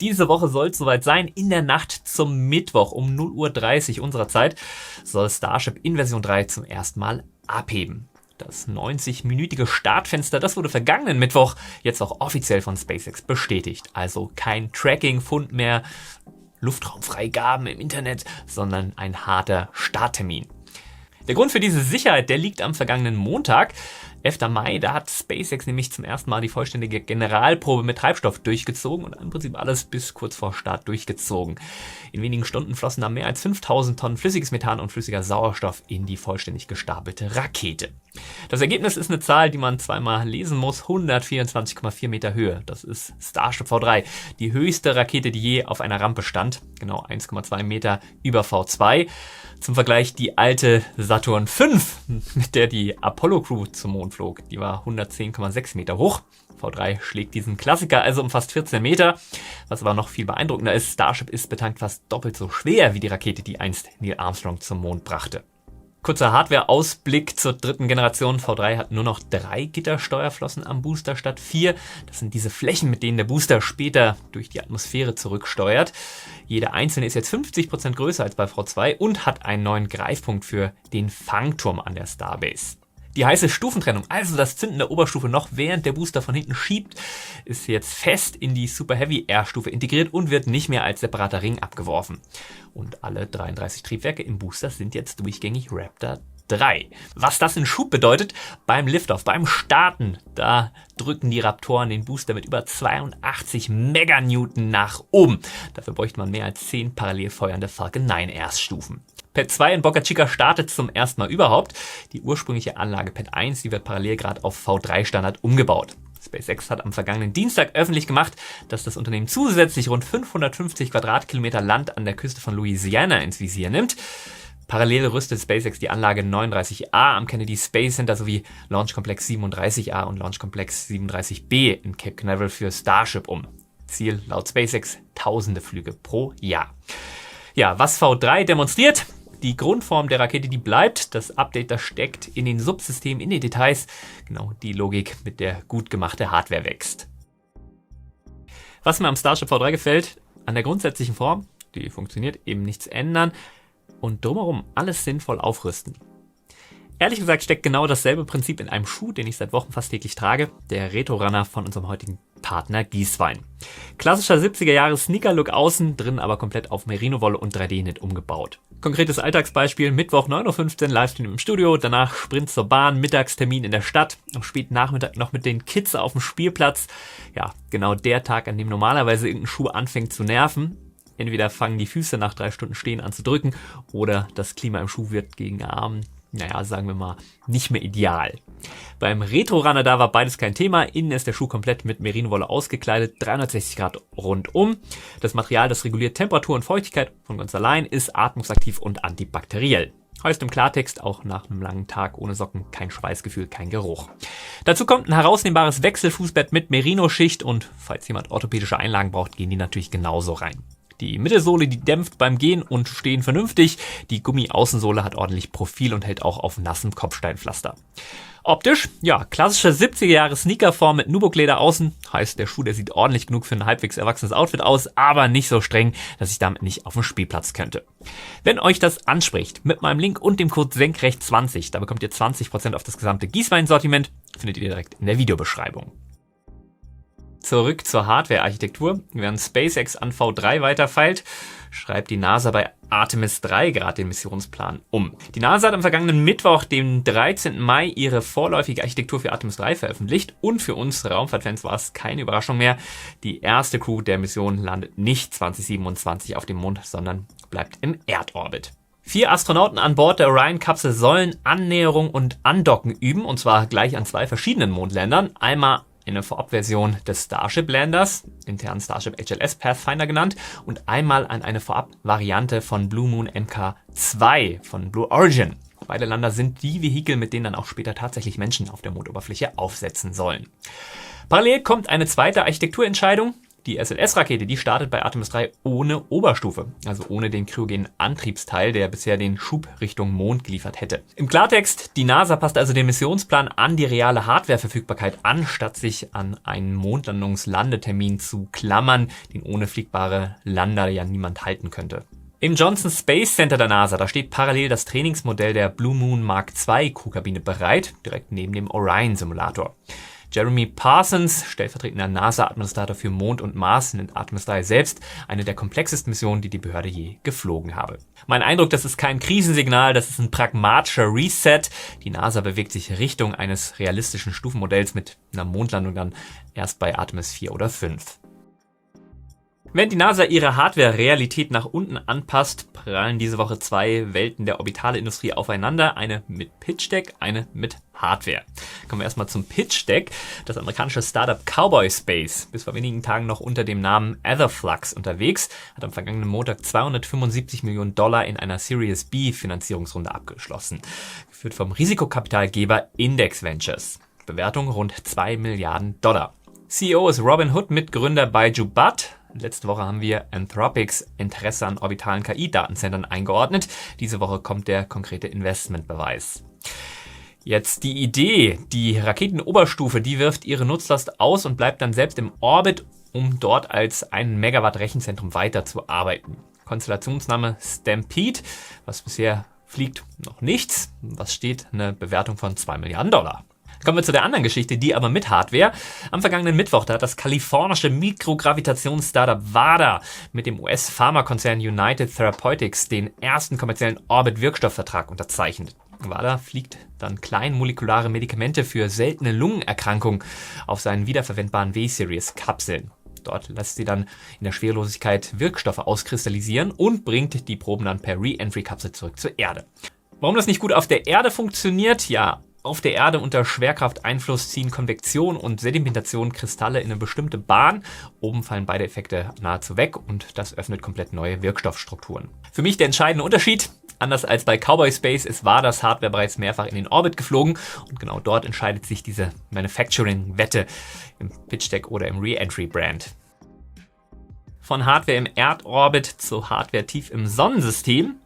Diese Woche soll es soweit sein. In der Nacht zum Mittwoch um 0:30 Uhr unserer Zeit soll Starship in Version 3 zum ersten Mal abheben. Das 90-minütige Startfenster, das wurde vergangenen Mittwoch jetzt auch offiziell von SpaceX bestätigt. Also kein Tracking-Fund mehr, Luftraumfreigaben im Internet, sondern ein harter Starttermin. Der Grund für diese Sicherheit, der liegt am vergangenen Montag, 11. Mai, da hat SpaceX nämlich zum ersten Mal die vollständige Generalprobe mit Treibstoff durchgezogen und im Prinzip alles bis kurz vor Start durchgezogen. In wenigen Stunden flossen da mehr als 5000 Tonnen flüssiges Methan und flüssiger Sauerstoff in die vollständig gestapelte Rakete. Das Ergebnis ist eine Zahl, die man zweimal lesen muss, 124,4 Meter Höhe. Das ist Starship V3, die höchste Rakete, die je auf einer Rampe stand, genau 1,2 Meter über V2. Zum Vergleich die alte Saturn V, mit der die Apollo-Crew zum Mond flog. Die war 110,6 Meter hoch. V3 schlägt diesen Klassiker also um fast 14 Meter. Was aber noch viel beeindruckender ist, Starship ist betankt fast doppelt so schwer wie die Rakete, die einst Neil Armstrong zum Mond brachte. Kurzer Hardware-Ausblick zur dritten Generation. V3 hat nur noch 3 Gittersteuerflossen am Booster statt 4. Das sind diese Flächen, mit denen der Booster später durch die Atmosphäre zurücksteuert. Jede einzelne ist jetzt 50% größer als bei V2 und hat einen neuen Greifpunkt für den Fangturm an der Starbase. Die heiße Stufentrennung, also das Zünden der Oberstufe noch während der Booster von hinten schiebt, ist jetzt fest in die Super Heavy Air Stufe integriert und wird nicht mehr als separater Ring abgeworfen. Und alle 33 Triebwerke im Booster sind jetzt durchgängig Raptor 3. Was das in Schub bedeutet, beim Liftoff, beim Starten, da drücken die Raptoren den Booster mit über 82 Meganewton nach oben. Dafür bräuchte man mehr als 10 parallel feuernde Falcon 9 Erststufen. Pad 2 in Boca Chica startet zum ersten Mal überhaupt. Die ursprüngliche Anlage Pad 1, die wird parallel gerade auf V3-Standard umgebaut. SpaceX hat am vergangenen Dienstag öffentlich gemacht, dass das Unternehmen zusätzlich rund 550 Quadratkilometer Land an der Küste von Louisiana ins Visier nimmt. Parallel rüstet SpaceX die Anlage 39A am Kennedy Space Center sowie Launch Complex 37A und Launch Complex 37B in Cape Canaveral für Starship um. Ziel laut SpaceX tausende Flüge pro Jahr. Ja, was V3 demonstriert? Die Grundform der Rakete, die bleibt. Das Update, das steckt in den Subsystemen, in den Details. Genau die Logik, mit der gut gemachte Hardware wächst. Was mir am Starship V3 gefällt, an der grundsätzlichen Form, die funktioniert, eben nichts ändern und drumherum alles sinnvoll aufrüsten. Ehrlich gesagt steckt genau dasselbe Prinzip in einem Schuh, den ich seit Wochen fast täglich trage, der Retro-Runner von unserem heutigen Partner Gieswein. Klassischer 70er-Jahre-Sneaker-Look außen, drin aber komplett auf Merino-Wolle und 3D-Knit umgebaut. Konkretes Alltagsbeispiel, Mittwoch 9:15 Uhr, Livestream im Studio, danach Sprint zur Bahn, Mittagstermin in der Stadt, am späten Nachmittag noch mit den Kids auf dem Spielplatz. Ja, genau der Tag, an dem normalerweise irgendein Schuh anfängt zu nerven. Entweder fangen die Füße nach 3 Stunden Stehen an zu drücken oder das Klima im Schuh wird gegen Abend, sagen wir mal, nicht mehr ideal. Beim Retro-Runner da war beides kein Thema. Innen ist der Schuh komplett mit Merino-Wolle ausgekleidet, 360 Grad rundum. Das Material, das reguliert Temperatur und Feuchtigkeit von ganz allein, ist atmungsaktiv und antibakteriell. Heißt im Klartext, auch nach einem langen Tag ohne Socken kein Schweißgefühl, kein Geruch. Dazu kommt ein herausnehmbares Wechselfußbett mit Merino-Schicht und falls jemand orthopädische Einlagen braucht, gehen die natürlich genauso rein. Die Mittelsohle, die dämpft beim Gehen und Stehen vernünftig. Die Gummi-Außensohle hat ordentlich Profil und hält auch auf nassem Kopfsteinpflaster. Optisch, ja, klassische 70er-Jahre-Sneakerform mit Nubuck-Leder außen. Heißt, der Schuh, der sieht ordentlich genug für ein halbwegs erwachsenes Outfit aus, aber nicht so streng, dass ich damit nicht auf den Spielplatz könnte. Wenn euch das anspricht, mit meinem Link und dem Code SENKRECHT20, da bekommt ihr 20% auf das gesamte Gieswein-Sortiment, findet ihr direkt in der Videobeschreibung. Zurück zur Hardware-Architektur. Während SpaceX an V3 weiterfeilt, schreibt die NASA bei Artemis 3 gerade den Missionsplan um. Die NASA hat am vergangenen Mittwoch, dem 13. Mai, ihre vorläufige Architektur für Artemis 3 veröffentlicht und für uns Raumfahrtfans war es keine Überraschung mehr. Die erste Crew der Mission landet nicht 2027 auf dem Mond, sondern bleibt im Erdorbit. 4 Astronauten an Bord der Orion-Kapsel sollen Annäherung und Andocken üben, und zwar gleich an 2 verschiedenen Mondländern. Einmal eine Vorabversion des Starship-Landers, intern Starship HLS Pathfinder genannt, und einmal an eine Vorab-Variante von Blue Moon Mk2 von Blue Origin. Beide Lander sind die Vehikel, mit denen dann auch später tatsächlich Menschen auf der Mondoberfläche aufsetzen sollen. Parallel kommt eine zweite Architekturentscheidung. Die SLS-Rakete, die startet bei Artemis 3 ohne Oberstufe, also ohne den kryogenen Antriebsteil, der bisher den Schub Richtung Mond geliefert hätte. Im Klartext, die NASA passt also den Missionsplan an die reale Hardwareverfügbarkeit an, statt sich an einen Mondlandungslandetermin zu klammern, den ohne fliegbare Lander ja niemand halten könnte. Im Johnson Space Center der NASA, da steht parallel das Trainingsmodell der Blue Moon Mark II Crewkabine bereit, direkt neben dem Orion-Simulator. Jeremy Parsons, stellvertretender NASA-Administrator für Mond und Mars, nennt Artemis 3 selbst eine der komplexesten Missionen, die die Behörde je geflogen habe. Mein Eindruck, das ist kein Krisensignal, das ist ein pragmatischer Reset. Die NASA bewegt sich Richtung eines realistischen Stufenmodells mit einer Mondlandung dann erst bei Artemis 4 oder 5. Wenn die NASA ihre Hardware-Realität nach unten anpasst, prallen diese Woche zwei Welten der Orbitalindustrie aufeinander. Eine mit Pitch Deck, eine mit Hardware. Kommen wir erstmal zum Pitch Deck. Das amerikanische Startup Cowboy Space, bis vor wenigen Tagen noch unter dem Namen Etherflux unterwegs, hat am vergangenen Montag $275 Millionen in einer Series B Finanzierungsrunde abgeschlossen. Geführt vom Risikokapitalgeber Index Ventures. Bewertung rund $2 Milliarden. CEO ist Robin Hood, Mitgründer Baiju Bhatt. Letzte Woche haben wir Anthropics Interesse an orbitalen KI-Datenzentren eingeordnet. Diese Woche kommt der konkrete Investmentbeweis. Jetzt die Idee, die Raketenoberstufe, die wirft ihre Nutzlast aus und bleibt dann selbst im Orbit, um dort als 1 Megawatt Rechenzentrum weiterzuarbeiten. Konstellationsname Stampede, was bisher fliegt, noch nichts. Was steht? Eine Bewertung von $2 Milliarden. Kommen wir zu der anderen Geschichte, die aber mit Hardware. Am vergangenen Mittwoch, da hat das kalifornische Mikrogravitations-Startup WADA mit dem US-Pharmakonzern United Therapeutics den ersten kommerziellen Orbit-Wirkstoffvertrag unterzeichnet. WADA fliegt dann kleinmolekulare Medikamente für seltene Lungenerkrankungen auf seinen wiederverwendbaren W-Series-Kapseln. Dort lässt sie dann in der Schwerelosigkeit Wirkstoffe auskristallisieren und bringt die Proben dann per Re-Entry-Kapsel zurück zur Erde. Warum das nicht gut auf der Erde funktioniert? Ja, auf der Erde unter Schwerkrafteinfluss ziehen Konvektion und Sedimentation Kristalle in eine bestimmte Bahn. Oben fallen beide Effekte nahezu weg und das öffnet komplett neue Wirkstoffstrukturen. Für mich der entscheidende Unterschied: Anders als bei Cowboy Space ist WADA's Hardware bereits mehrfach in den Orbit geflogen und genau dort entscheidet sich diese Manufacturing-Wette im Pitch Deck oder im Re-Entry-Brand. Von Hardware im Erdorbit zu Hardware tief im Sonnensystem.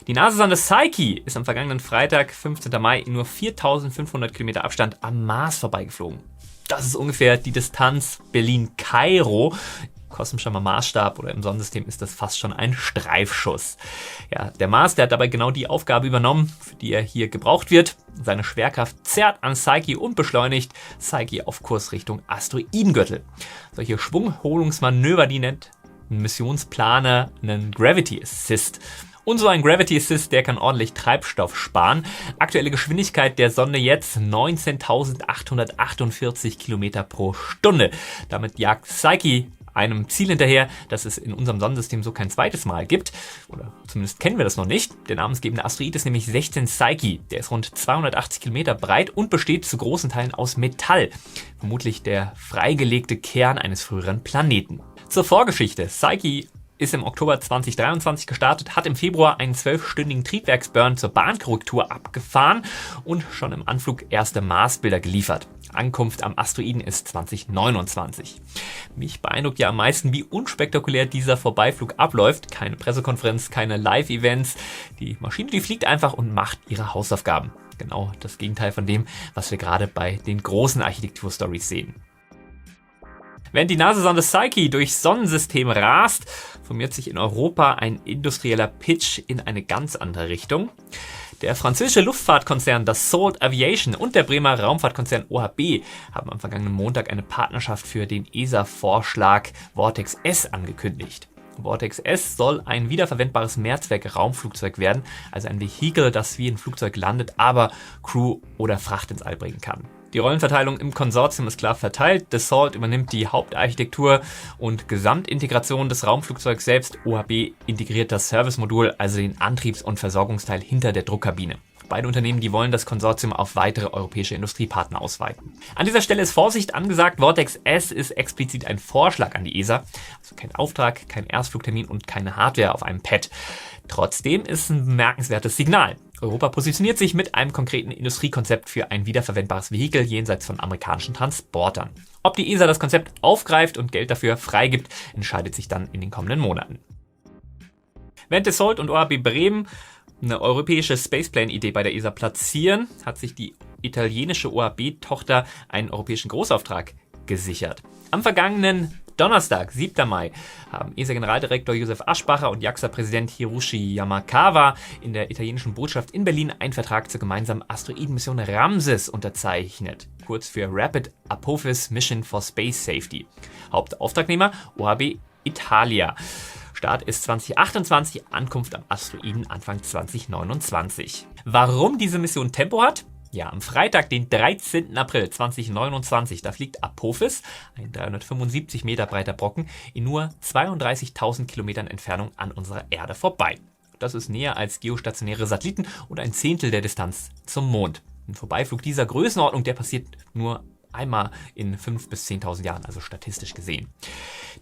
Die NASA-Sonde Psyche ist am vergangenen Freitag, 15. Mai, in nur 4.500 Kilometer Abstand am Mars vorbeigeflogen. Das ist ungefähr die Distanz Berlin-Kairo. Kosmischer Maßstab oder im Sonnensystem ist das fast schon ein Streifschuss. Ja, der Mars, der hat dabei genau die Aufgabe übernommen, für die er hier gebraucht wird. Seine Schwerkraft zerrt an Psyche und beschleunigt Psyche auf Kurs Richtung Asteroidengürtel. Solche Schwungholungsmanöver, die nennt ein Missionsplaner einen Gravity Assist. Und so ein Gravity Assist, der kann ordentlich Treibstoff sparen. Aktuelle Geschwindigkeit der Sonde jetzt 19.848 Kilometer pro Stunde. Damit jagt Psyche einem Ziel hinterher, das es in unserem Sonnensystem so kein zweites Mal gibt. Oder zumindest kennen wir das noch nicht. Der namensgebende Asteroid ist nämlich 16 Psyche. Der ist rund 280 Kilometer breit und besteht zu großen Teilen aus Metall. Vermutlich der freigelegte Kern eines früheren Planeten. Zur Vorgeschichte. Psyche ist im Oktober 2023 gestartet, hat im Februar einen 12-stündigen Triebwerksburn zur Bahnkorrektur abgefahren und schon im Anflug erste Marsbilder geliefert. Ankunft am Asteroiden ist 2029. Mich beeindruckt ja am meisten, wie unspektakulär dieser Vorbeiflug abläuft. Keine Pressekonferenz, keine Live-Events. Die Maschine, die fliegt einfach und macht ihre Hausaufgaben. Genau das Gegenteil von dem, was wir gerade bei den großen Architekturstories sehen. Während die NASA-Sonde Psyche durchs Sonnensystem rast, formiert sich in Europa ein industrieller Pitch in eine ganz andere Richtung. Der französische Luftfahrtkonzern Dassault Aviation und der Bremer Raumfahrtkonzern OHB haben am vergangenen Montag eine Partnerschaft für den ESA-Vorschlag Vortex S angekündigt. Vortex S soll ein wiederverwendbares Mehrzweck-Raumflugzeug werden, also ein Vehikel, das wie ein Flugzeug landet, aber Crew oder Fracht ins All bringen kann. Die Rollenverteilung im Konsortium ist klar verteilt. Dassault übernimmt die Hauptarchitektur und Gesamtintegration des Raumflugzeugs selbst. OHB integriert das Servicemodul, also den Antriebs- und Versorgungsteil hinter der Druckkabine. Beide Unternehmen, die wollen das Konsortium auf weitere europäische Industriepartner ausweiten. An dieser Stelle ist Vorsicht angesagt. Vortex S ist explizit ein Vorschlag an die ESA. Also kein Auftrag, kein Erstflugtermin und keine Hardware auf einem Pad. Trotzdem ist ein bemerkenswertes Signal. Europa positioniert sich mit einem konkreten Industriekonzept für ein wiederverwendbares Vehikel jenseits von amerikanischen Transportern. Ob die ESA das Konzept aufgreift und Geld dafür freigibt, entscheidet sich dann in den kommenden Monaten. Während Dassault und OHB Bremen eine europäische Spaceplane-Idee bei der ESA platzieren, hat sich die italienische OHB-Tochter einen europäischen Großauftrag gesichert. Am vergangenen Donnerstag, 7. Mai, haben ESA-Generaldirektor Josef Aschbacher und JAXA-Präsident Hiroshi Yamakawa in der italienischen Botschaft in Berlin einen Vertrag zur gemeinsamen Asteroidenmission Ramses unterzeichnet, kurz für Rapid Apophis Mission for Space Safety. Hauptauftragnehmer OHB Italia. Start ist 2028, Ankunft am Asteroiden Anfang 2029. Warum diese Mission Tempo hat? Ja, am Freitag, den 13. April 2029, da fliegt Apophis, ein 375 Meter breiter Brocken, in nur 32.000 Kilometern Entfernung an unserer Erde vorbei. Das ist näher als geostationäre Satelliten und ein Zehntel der Distanz zum Mond. Ein Vorbeiflug dieser Größenordnung, der passiert nur einmal in 5.000 bis 10.000 Jahren, also statistisch gesehen.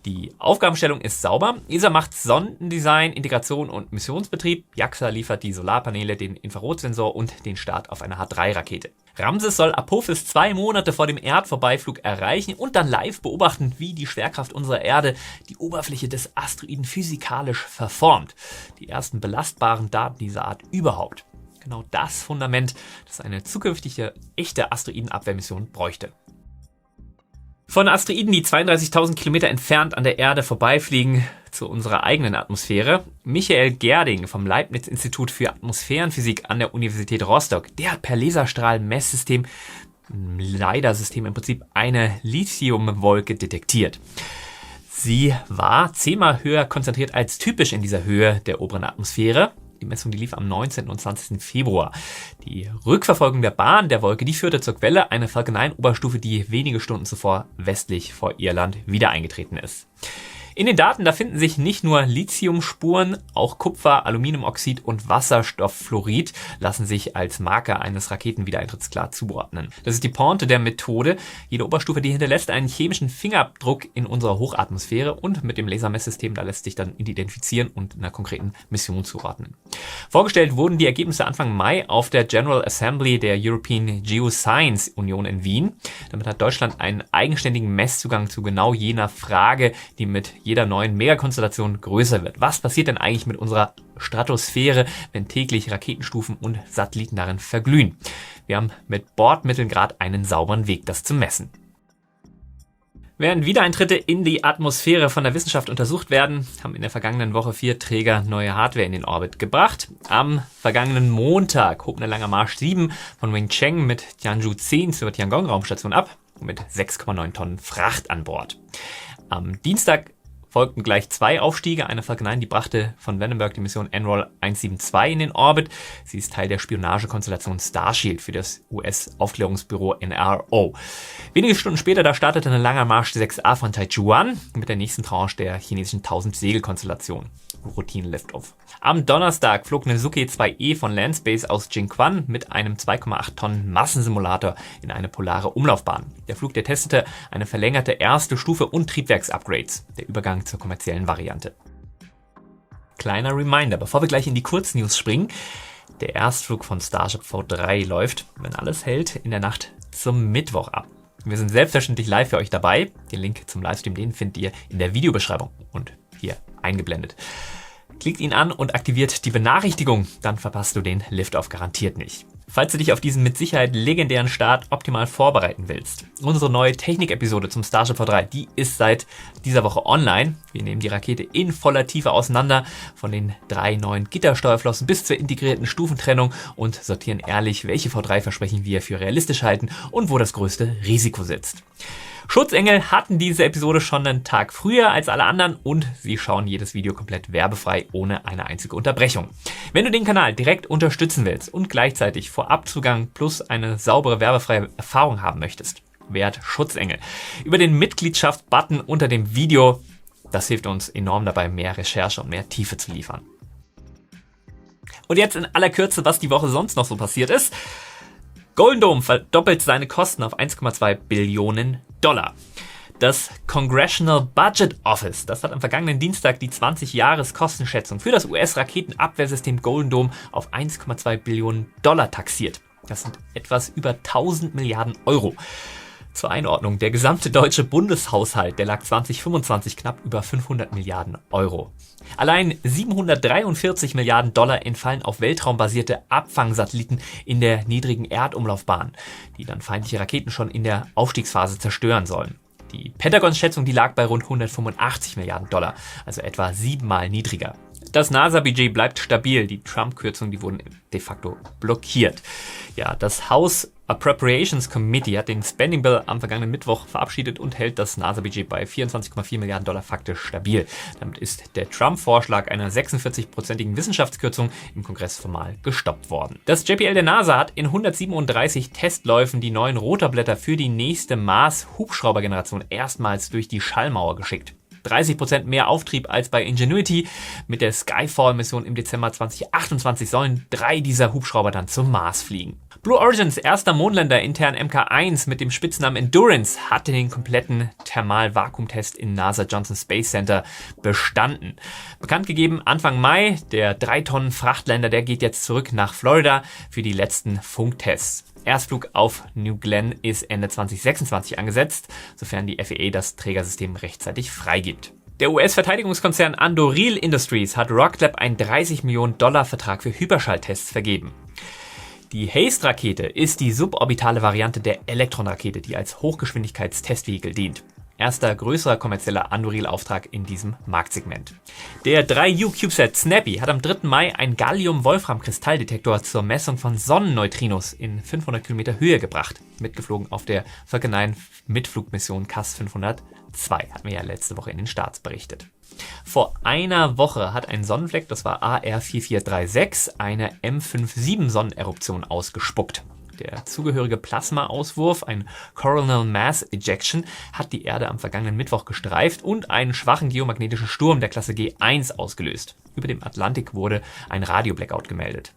Die Aufgabenstellung ist sauber. ESA macht Sondendesign, Integration und Missionsbetrieb. JAXA liefert die Solarpaneele, den Infrarotsensor und den Start auf einer H3-Rakete. Ramses soll Apophis 2 Monate vor dem Erdvorbeiflug erreichen und dann live beobachten, wie die Schwerkraft unserer Erde die Oberfläche des Asteroiden physikalisch verformt. Die ersten belastbaren Daten dieser Art überhaupt. Genau das Fundament, das eine zukünftige echte Asteroidenabwehrmission bräuchte. Von Asteroiden, die 32.000 Kilometer entfernt an der Erde vorbeifliegen, zu unserer eigenen Atmosphäre. Michael Gerding vom Leibniz-Institut für Atmosphärenphysik an der Universität Rostock, der hat per Laserstrahl-Messsystem, LiDAR-System im Prinzip, eine Lithiumwolke detektiert. Sie war 10-mal höher konzentriert als typisch in dieser Höhe der oberen Atmosphäre. Die Messung, die lief am 19. und 20. Februar. Die Rückverfolgung der Bahn der Wolke, die führte zur Quelle, eine Falcon 9 Oberstufe, die wenige Stunden zuvor westlich vor Irland wieder eingetreten ist. In den Daten, da finden sich nicht nur Lithiumspuren, auch Kupfer, Aluminiumoxid und Wasserstofffluorid lassen sich als Marker eines Raketenwiedereintritts klar zuordnen. Das ist die Pointe der Methode. Jede Oberstufe, die hinterlässt einen chemischen Fingerabdruck in unserer Hochatmosphäre und mit dem Lasermesssystem, da lässt sich dann identifizieren und einer konkreten Mission zuordnen. Vorgestellt wurden die Ergebnisse Anfang Mai auf der General Assembly der European Geoscience Union in Wien. Damit hat Deutschland einen eigenständigen Messzugang zu genau jener Frage, die mit jeder neuen Megakonstellation größer wird. Was passiert denn eigentlich mit unserer Stratosphäre, wenn täglich Raketenstufen und Satelliten darin verglühen? Wir haben mit Bordmitteln gerade einen sauberen Weg, das zu messen. Während Wiedereintritte in die Atmosphäre von der Wissenschaft untersucht werden, haben in der vergangenen Woche 4 Träger neue Hardware in den Orbit gebracht. Am vergangenen Montag hob eine Lange Marsch 7 von Wencheng mit Tianzhou 10 zur Tiangong-Raumstation ab, mit 6,9 Tonnen Fracht an Bord. Am Dienstag folgten gleich 2 Aufstiege. Eine Falcon 9, die brachte von Vandenberg die Mission NROL 172 in den Orbit. Sie ist Teil der Spionagekonstellation Starshield für das US-Aufklärungsbüro NRO. Wenige Stunden später, da startete eine Langer Marsch 6A von Taichuan mit der nächsten Tranche der chinesischen 1000-Segel-Konstellation. Routine-Liftoff. Am Donnerstag flog eine Suke 2E von Landspace aus Jiuquan mit einem 2,8 Tonnen Massensimulator in eine polare Umlaufbahn. Der Flug, der testete eine verlängerte erste Stufe und Triebwerksupgrades. Der Übergang zur kommerziellen Variante. Kleiner Reminder, bevor wir gleich in die Kurznews springen. Der Erstflug von Starship V3 läuft, wenn alles hält, in der Nacht zum Mittwoch ab. Wir sind selbstverständlich live für euch dabei. Den Link zum Livestream, den findet ihr in der Videobeschreibung und hier eingeblendet. Klickt ihn an und aktiviert die Benachrichtigung, dann verpasst du den Liftoff garantiert nicht. Falls du dich auf diesen mit Sicherheit legendären Start optimal vorbereiten willst. Unsere neue Technik-Episode zum Starship V3, die ist seit dieser Woche online. Wir nehmen die Rakete in voller Tiefe auseinander, von den 3 neuen Gittersteuerflossen bis zur integrierten Stufentrennung und sortieren ehrlich, welche V3-Versprechen wir für realistisch halten und wo das größte Risiko sitzt. Schutzengel hatten diese Episode schon einen Tag früher als alle anderen und sie schauen jedes Video komplett werbefrei, ohne eine einzige Unterbrechung. Wenn du den Kanal direkt unterstützen willst und gleichzeitig Vorabzugang plus eine saubere werbefreie Erfahrung haben möchtest, werd Schutzengel. Über den Mitgliedschaft-Button unter dem Video, das hilft uns enorm dabei, mehr Recherche und mehr Tiefe zu liefern. Und jetzt in aller Kürze, was die Woche sonst noch so passiert ist. Golden Dome verdoppelt seine Kosten auf 1,2 Billionen $. Das Congressional Budget Office, das hat am vergangenen Dienstag die 20-Jahres-Kostenschätzung für das US-Raketenabwehrsystem Golden Dome auf 1,2 Billionen $ taxiert. Das sind etwas über 1000 Milliarden Euro. Zur Einordnung, der gesamte deutsche Bundeshaushalt, der lag 2025 knapp über 500 Milliarden Euro. Allein 743 Milliarden Dollar entfallen auf weltraumbasierte Abfangsatelliten in der niedrigen Erdumlaufbahn, die dann feindliche Raketen schon in der Aufstiegsphase zerstören sollen. Die Pentagons-Schätzung, die lag bei rund 185 Milliarden Dollar, also etwa 7-mal niedriger. Das NASA-Budget bleibt stabil, die Trump-Kürzungen, die wurden de facto blockiert. Ja, das House Appropriations Committee hat den Spending Bill am vergangenen Mittwoch verabschiedet und hält das NASA-Budget bei 24,4 Milliarden Dollar faktisch stabil. Damit ist der Trump-Vorschlag einer 46-prozentigen Wissenschaftskürzung im Kongress formal gestoppt worden. Das JPL der NASA hat in 137 Testläufen die neuen Rotorblätter für die nächste Mars-Hubschrauber-Generation erstmals durch die Schallmauer geschickt. 30% mehr Auftrieb als bei Ingenuity. Mit der Skyfall-Mission im Dezember 2028 sollen 3 dieser Hubschrauber dann zum Mars fliegen. Blue Origins erster Mondländer intern MK1 mit dem Spitznamen Endurance hatte den kompletten Thermal-Vakuumtest im NASA Johnson Space Center bestanden. Bekannt gegeben Anfang Mai, der 3-Tonnen-Frachtländer, der geht jetzt zurück nach Florida für die letzten Funktests. Erstflug auf New Glenn ist Ende 2026 angesetzt, sofern die FAA das Trägersystem rechtzeitig freigibt. Der US-Verteidigungskonzern Anduril Industries hat Rocket Lab einen 30 Millionen Dollar Vertrag für Hyperschalltests vergeben. Die HASTE-Rakete ist die suborbitale Variante der Elektron-Rakete, die als Hochgeschwindigkeitstestvehikel dient. Erster größerer kommerzieller Anduril-Auftrag in diesem Marktsegment. Der 3U CubeSat Snappy hat am 3. Mai einen Gallium-Wolfram-Kristalldetektor zur Messung von Sonnenneutrinos in 500 Kilometer Höhe gebracht. Mitgeflogen auf der Falcon 9 Mitflugmission CAS 502, hatten wir ja letzte Woche in den Starts berichtet. Vor einer Woche hat ein Sonnenfleck, das war AR4436, eine M57-Sonneneruption ausgespuckt. Der zugehörige Plasmaauswurf, ein Coronal Mass Ejection, hat die Erde am vergangenen Mittwoch gestreift und einen schwachen geomagnetischen Sturm der Klasse G1 ausgelöst. Über dem Atlantik wurde ein Radio-Blackout gemeldet.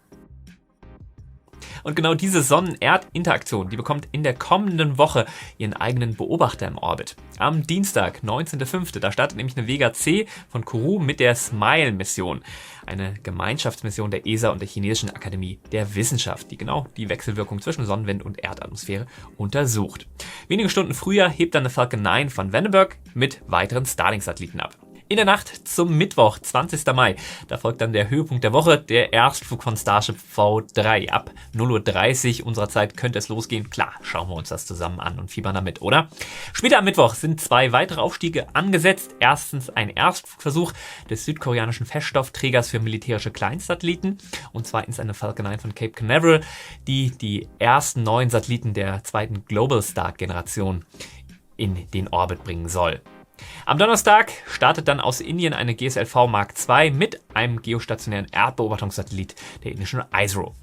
Und genau diese Sonnen-Erd-Interaktion, die bekommt in der kommenden Woche ihren eigenen Beobachter im Orbit. Am Dienstag, 19.05., da startet nämlich eine Vega C von Kourou mit der SMILE-Mission. Eine Gemeinschaftsmission der ESA und der Chinesischen Akademie der Wissenschaft, die genau die Wechselwirkung zwischen Sonnenwind und Erdatmosphäre untersucht. Wenige Stunden früher hebt dann eine Falcon 9 von Vandenberg mit weiteren Starlink-Satelliten ab. In der Nacht zum Mittwoch, 20. Mai, da folgt dann der Höhepunkt der Woche, der Erstflug von Starship V3. Ab 0:30 Uhr unserer Zeit könnte es losgehen. Klar, schauen wir uns das zusammen an und fiebern damit, oder? Später am Mittwoch sind 2 weitere Aufstiege angesetzt. Erstens ein Erstflugversuch des südkoreanischen Feststoffträgers für militärische Kleinsatelliten. Und zweitens eine Falcon 9 von Cape Canaveral, die die ersten 9 Satelliten der zweiten Global Star-Generation in den Orbit bringen soll. Am Donnerstag startet dann aus Indien eine GSLV Mark II mit einem geostationären Erdbeobachtungssatellit der indischen ISRO.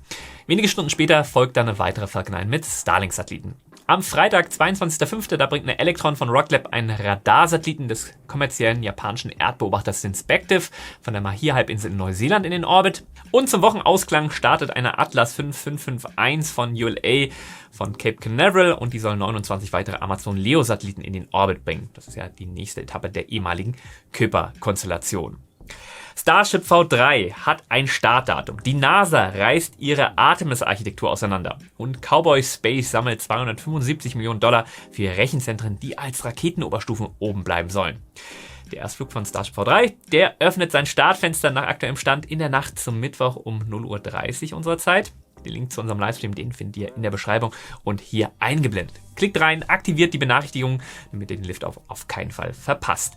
Wenige Stunden später folgt dann eine weitere Falcon 9 mit Starlink-Satelliten. Am Freitag, 22.05., da bringt eine Electron von Rocket Lab einen Radarsatelliten des kommerziellen japanischen Erdbeobachters Synspective von der Mahia-Halbinsel in Neuseeland in den Orbit. Und zum Wochenausklang startet eine Atlas 5551 von ULA von Cape Canaveral und die soll 29 weitere Amazon Leo-Satelliten in den Orbit bringen. Das ist ja die nächste Etappe der ehemaligen Kuiper-Konstellation. Starship V3 hat ein Startdatum. Die NASA reißt ihre Artemis-Architektur auseinander. Und Cowboy Space sammelt 275 Millionen Dollar für Rechenzentren, die als Raketenoberstufen oben bleiben sollen. Der Erstflug von Starship V3, der öffnet sein Startfenster nach aktuellem Stand in der Nacht zum Mittwoch um 0:30 Uhr unserer Zeit. Den Link zu unserem Livestream, den findet ihr in der Beschreibung und hier eingeblendet. Klickt rein, aktiviert die Benachrichtigungen, damit ihr den Lift auf keinen Fall verpasst.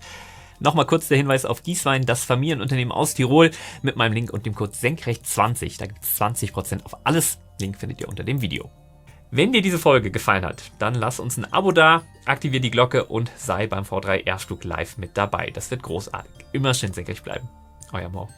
Nochmal kurz der Hinweis auf Gieswein, das Familienunternehmen aus Tirol, mit meinem Link und dem Code Senkrecht20. Da gibt es 20% auf alles. Link findet ihr unter dem Video. Wenn dir diese Folge gefallen hat, dann lass uns ein Abo da, aktiviere die Glocke und sei beim V3 Erstflug live mit dabei. Das wird großartig. Immer schön senkrecht bleiben. Euer Mo.